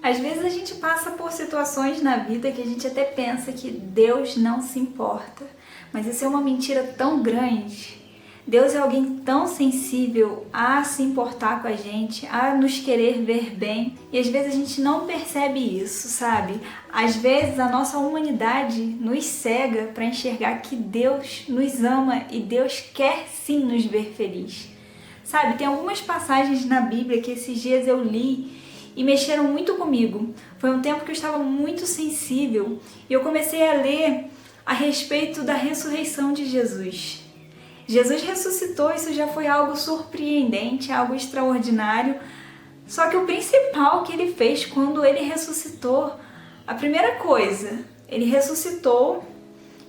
Às vezes a gente passa por situações na vida que a gente até pensa que Deus não se importa, mas isso é uma mentira tão grande. Deus é alguém tão sensível a se importar com a gente, a nos querer ver bem, e às vezes a gente não percebe isso, sabe? Às vezes a nossa humanidade nos cega para enxergar que Deus nos ama e Deus quer sim nos ver feliz. Sabe, tem algumas passagens na Bíblia que esses dias eu li e mexeram muito comigo. Foi um tempo que eu estava muito sensível e eu comecei a ler a respeito da ressurreição de Jesus. Jesus ressuscitou, isso já foi algo surpreendente, algo extraordinário. Só que o principal que ele fez quando ele ressuscitou, a primeira coisa, ele ressuscitou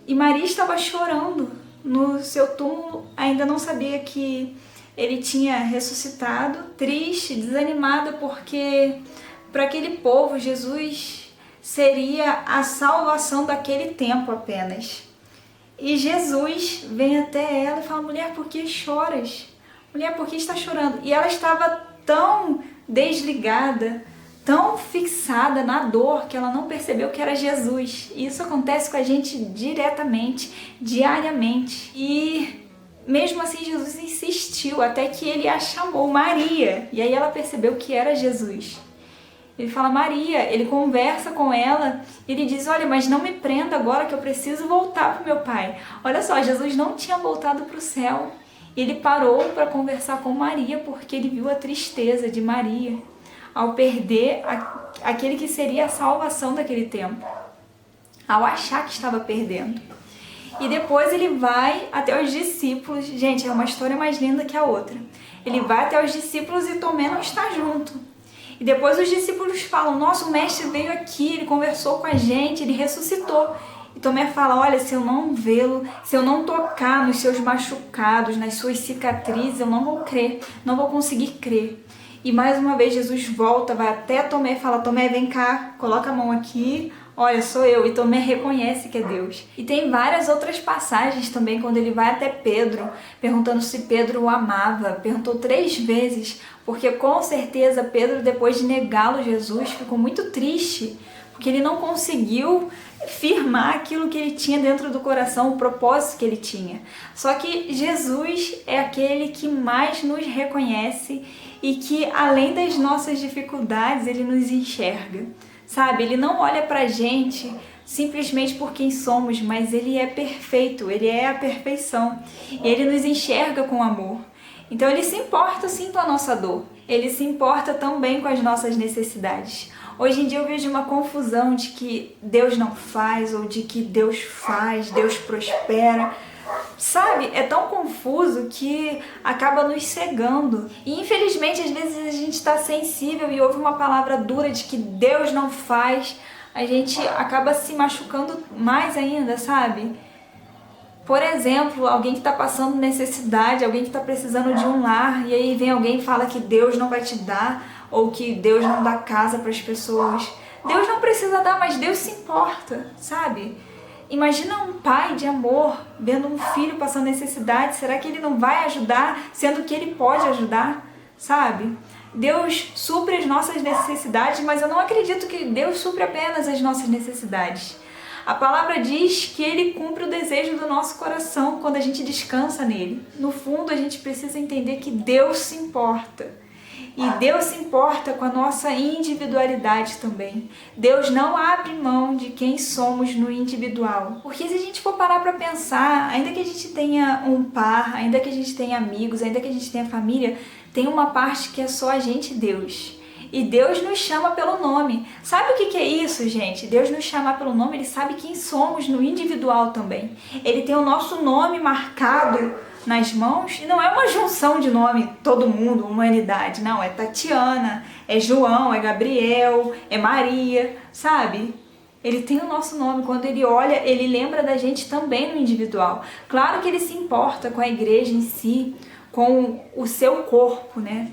e Maria estava chorando no seu túmulo, ainda não sabia que ele tinha ressuscitado, triste, desanimada, porque para aquele povo Jesus seria a salvação daquele tempo apenas. E Jesus vem até ela e fala: mulher, por que choras? Mulher, por que está chorando? E ela estava tão desligada, tão fixada na dor, que ela não percebeu que era Jesus. E isso acontece com a gente diretamente, diariamente. E mesmo assim Jesus insistiu até que ele a chamou Maria. E aí ela percebeu que era Jesus. Ele fala Maria, ele conversa com ela, ele diz: olha, mas não me prenda agora que eu preciso voltar para o meu pai. Olha só, Jesus não tinha voltado para o céu. Ele parou para conversar com Maria porque ele viu a tristeza de Maria ao perder aquele que seria a salvação daquele tempo, ao achar que estava perdendo. E depois ele vai até os discípulos. Gente, é uma história mais linda que a outra. Ele vai até os discípulos e Tomé não está junto. E depois os discípulos falam: nosso mestre veio aqui, ele conversou com a gente, ele ressuscitou. E Tomé fala: olha, se eu não vê-lo, se eu não tocar nos seus machucados, nas suas cicatrizes, eu não vou crer, não vou conseguir crer. E mais uma vez Jesus volta, vai até Tomé e fala: Tomé, vem cá, coloca a mão aqui. Olha, sou eu. E Tomé reconhece que é Deus. E tem várias outras passagens também, quando ele vai até Pedro, perguntando se Pedro o amava. Perguntou 3 vezes, porque com certeza Pedro, depois de negá-lo Jesus, ficou muito triste, porque ele não conseguiu firmar aquilo que ele tinha dentro do coração, o propósito que ele tinha. Só que Jesus é aquele que mais nos reconhece e que, além das nossas dificuldades, ele nos enxerga. Sabe, ele não olha pra gente simplesmente por quem somos, mas ele é perfeito, ele é a perfeição. E ele nos enxerga com amor. Então ele se importa sim com a nossa dor. Ele se importa também com as nossas necessidades. Hoje em dia eu vejo uma confusão de que Deus não faz ou de que Deus faz, Deus prospera. Sabe, é tão confuso que acaba nos cegando. E infelizmente às vezes a gente está sensível e ouve uma palavra dura de que Deus não faz, a gente acaba se machucando mais ainda, sabe? Por exemplo, alguém que está passando necessidade, alguém que está precisando de um lar, e aí vem alguém e fala que Deus não vai te dar, ou que Deus não dá casa para as pessoas. Deus não precisa dar, mas Deus se importa, sabe? Imagina um pai de amor vendo um filho passando necessidade. Será que ele não vai ajudar, sendo que ele pode ajudar, sabe? Deus supre as nossas necessidades, mas eu não acredito que Deus supre apenas as nossas necessidades. A palavra diz que ele cumpre o desejo do nosso coração quando a gente descansa nele. No fundo, a gente precisa entender que Deus se importa. E Deus se importa com a nossa individualidade também. Deus não abre mão de quem somos no individual. Porque se a gente for parar para pensar, ainda que a gente tenha um par, ainda que a gente tenha amigos, ainda que a gente tenha família, tem uma parte que é só a gente e Deus. E Deus nos chama pelo nome. Sabe o que é isso, gente? Deus nos chamar pelo nome, Ele sabe quem somos no individual também. Ele tem o nosso nome marcado nas mãos, e não é uma junção de nome, todo mundo, humanidade, não, é Tatiana, é João, é Gabriel, é Maria, sabe? Ele tem o nosso nome, quando ele olha, ele lembra da gente também no individual. Claro que ele se importa com a igreja em si, com o seu corpo, né?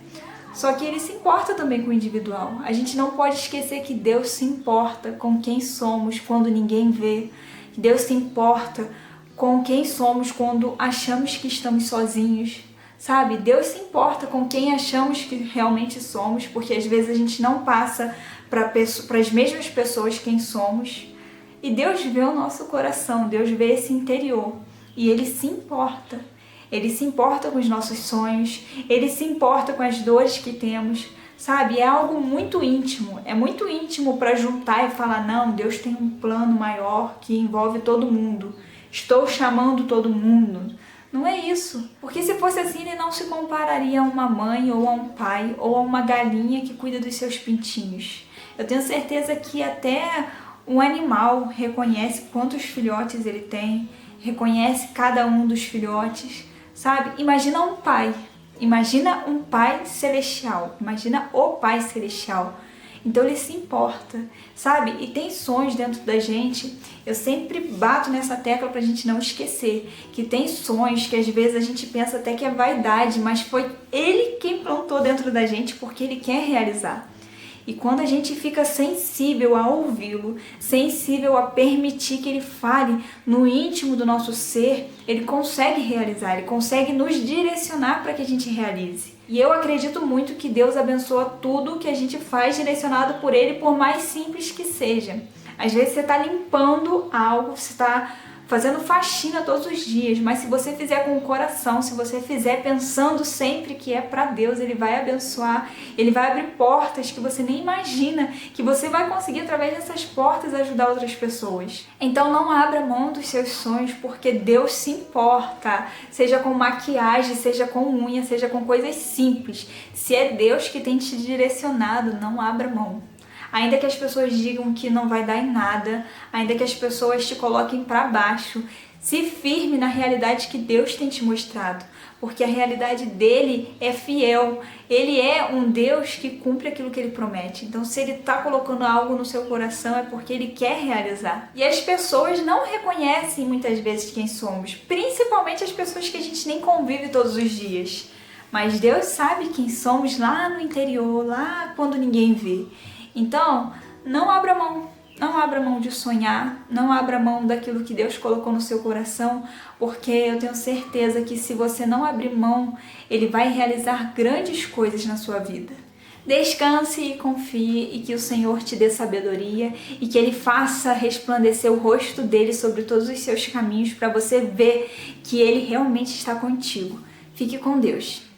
Só que ele se importa também com o individual. A gente não pode esquecer que Deus se importa com quem somos quando ninguém vê, que Deus se importa com quem somos quando achamos que estamos sozinhos, sabe? Deus se importa com quem achamos que realmente somos, porque às vezes a gente não passa para as mesmas pessoas quem somos. E Deus vê o nosso coração, Deus vê esse interior e Ele se importa. Ele se importa com os nossos sonhos, Ele se importa com as dores que temos, sabe? É algo muito íntimo, é muito íntimo para juntar e falar, não, Deus tem um plano maior que envolve todo mundo, estou chamando todo mundo. Não é isso, porque se fosse assim ele não se compararia a uma mãe ou a um pai ou a uma galinha que cuida dos seus pintinhos. Eu tenho certeza que até um animal reconhece quantos filhotes ele tem, reconhece cada um dos filhotes, sabe? Imagina um pai celestial, imagina o Pai Celestial. Então ele se importa, sabe? E tem sonhos dentro da gente. Eu sempre bato nessa tecla pra gente não esquecer que tem sonhos que às vezes a gente pensa até que é vaidade, mas foi Ele quem plantou dentro da gente porque Ele quer realizar. E quando a gente fica sensível a ouvi-lo, sensível a permitir que ele fale no íntimo do nosso ser, ele consegue realizar, ele consegue nos direcionar para que a gente realize. E eu acredito muito que Deus abençoa tudo que a gente faz direcionado por Ele, por mais simples que seja. Às vezes você está limpando algo, você está fazendo faxina todos os dias, mas se você fizer com o coração, se você fizer pensando sempre que é para Deus, Ele vai abençoar, Ele vai abrir portas que você nem imagina, que você vai conseguir através dessas portas ajudar outras pessoas. Então não abra mão dos seus sonhos, porque Deus se importa, seja com maquiagem, seja com unha, seja com coisas simples. Se é Deus que tem te direcionado, não abra mão. Ainda que as pessoas digam que não vai dar em nada, ainda que as pessoas te coloquem para baixo, se firme na realidade que Deus tem te mostrado, porque a realidade dele é fiel. Ele é um Deus que cumpre aquilo que ele promete. Então, se ele está colocando algo no seu coração, é porque ele quer realizar. E as pessoas não reconhecem muitas vezes quem somos, principalmente as pessoas que a gente nem convive todos os dias. Mas Deus sabe quem somos lá no interior, lá quando ninguém vê. Então, não abra mão de sonhar, não abra mão daquilo que Deus colocou no seu coração, porque eu tenho certeza que se você não abrir mão, Ele vai realizar grandes coisas na sua vida. Descanse e confie, e que o Senhor te dê sabedoria e que Ele faça resplandecer o rosto dele sobre todos os seus caminhos para você ver que Ele realmente está contigo. Fique com Deus.